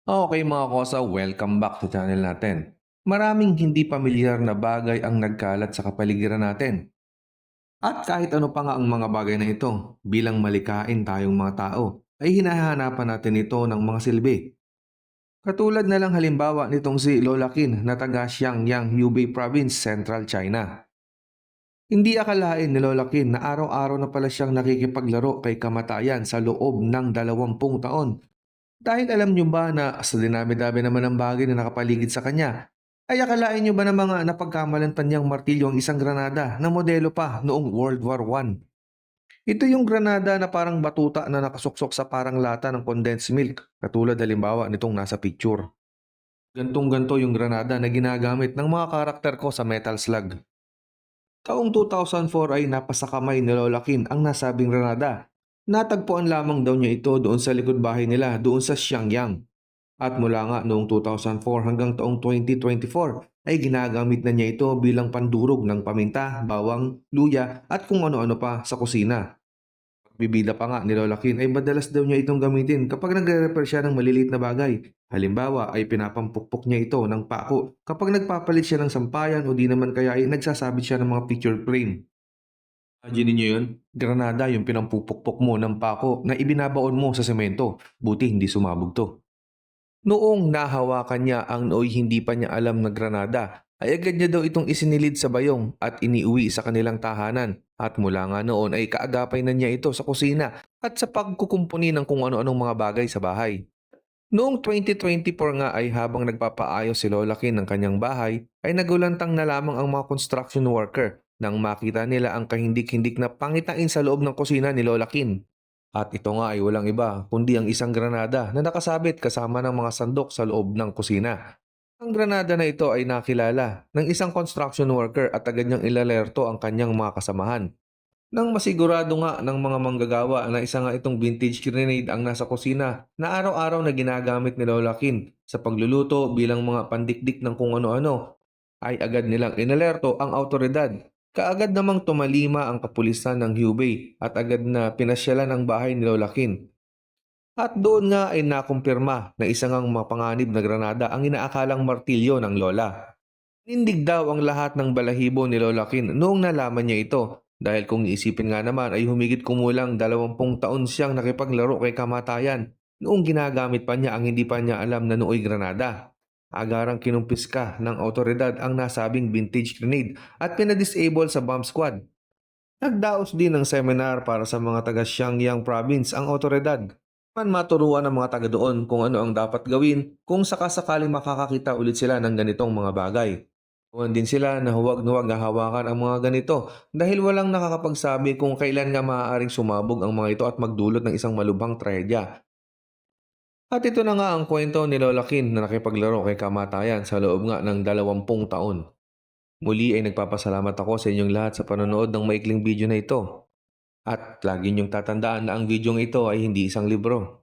Okay mga kosa, welcome back to channel natin. Maraming hindi pamilyar na bagay ang nagkalat sa kapaligiran natin. At kahit ano pa nga ang mga bagay na ito, bilang malikain tayong mga tao, ay hinahanapan natin ito ng mga silbi. Katulad na lang halimbawa nitong si Lola Kin na taga Xiangyang, Hubei Province, Central China. Hindi akalain ni Lola Kin na araw-araw na pala siyang nakikipaglaro kay kamatayan sa loob ng 20 taon. Dahil alam niyo ba na sa dinami-dami naman ng bagay na nakapaligid sa kanya, ay akalain niyo ba na mga napagkamalan pa niyang martilyo ang isang granada na modelo pa noong World War I? Ito yung granada na parang batuta na nakasuksok sa parang lata ng condensed milk, katulad halimbawa nitong nasa picture. Gantong-ganto yung granada na ginagamit ng mga karakter ko sa Metal Slug. Taong 2004 ay napasakamay ni Lola Kin ang nasabing granada. Natagpuan lamang daw niya ito doon sa likod bahay nila doon sa Xiangyang. At mula nga noong 2004 hanggang taong 2024 ay ginagamit na niya ito bilang pandurog ng paminta, bawang, luya at kung ano-ano pa sa kusina. Bibida pa nga ni Lola Kin ay madalas daw niya itong gamitin kapag nagre-repair siya ng maliliit na bagay. Halimbawa ay pinapampukpok niya ito ng pako kapag nagpapalit siya ng sampayan o di naman kaya ay nagsasabit siya ng mga picture frame. Imagine niyo yun? Granada yung pinampupukpok mo ng pako na ibinabaon mo sa semento. Buti hindi sumabog to. Noong nahawakan niya ang nooy hindi pa niya alam na granada, ay agad niya daw itong isinilid sa bayong at iniuwi sa kanilang tahanan. At mula nga noon ay kaagapay na niya ito sa kusina at sa pagkukumpuni ng kung ano-anong mga bagay sa bahay. Noong 2024 nga ay habang nagpapaayos si Lola Kin ng kanyang bahay, ay nagulantang na lamang ang mga construction worker nang makita nila ang kahindik-hindik na pangitain sa loob ng kusina ni Lola Kin. At ito nga ay walang iba kundi ang isang granada na nakasabit kasama ng mga sandok sa loob ng kusina. Ang granada na ito ay nakilala ng isang construction worker at agad niyang ilalerto ang kanyang mga kasamahan. Nang masigurado nga ng mga manggagawa na isa nga itong vintage grenade ang nasa kusina na araw-araw na ginagamit ni Lola Kin sa pagluluto bilang mga pandikdik ng kung ano-ano, ay agad nilang inalerto ang autoridad. Kaagad namang tumalima ang kapulisan ng Hubei at agad na pinasyalan ang bahay ni Lola Kin. At doon nga ay nakumpirma na isa ngang mapanganib na granada ang inaakalang martilyo ng Lola. Nindig daw ang lahat ng balahibo ni Lola Kin noong nalaman niya ito dahil kung iisipin nga naman ay humigit kumulang 20 taon siyang nakipaglaro kay kamatayan noong ginagamit pa niya ang hindi pa niya alam na nooy granada. Agarang kinumpiska ng autoridad ang nasabing vintage grenade at pinadisable sa bomb squad. Nagdaos din ng seminar para sa mga taga Xiangyang province ang autoridad. Man maturuan ng mga taga doon kung ano ang dapat gawin kung sakasakaling makakakita ulit sila ng ganitong mga bagay. Tuwan din sila na huwag hahawakan ang mga ganito dahil walang nakakapagsabi kung kailan nga maaaring sumabog ang mga ito at magdulot ng isang malubhang trahedya. At ito na nga ang kwento ni Lola Kin na nakipaglaro kay kamatayan sa loob nga ng 20 taon. Muli ay nagpapasalamat ako sa inyong lahat sa panonood ng maikling video na ito. At lagi niyong tatandaan na ang video ito ay hindi isang libro.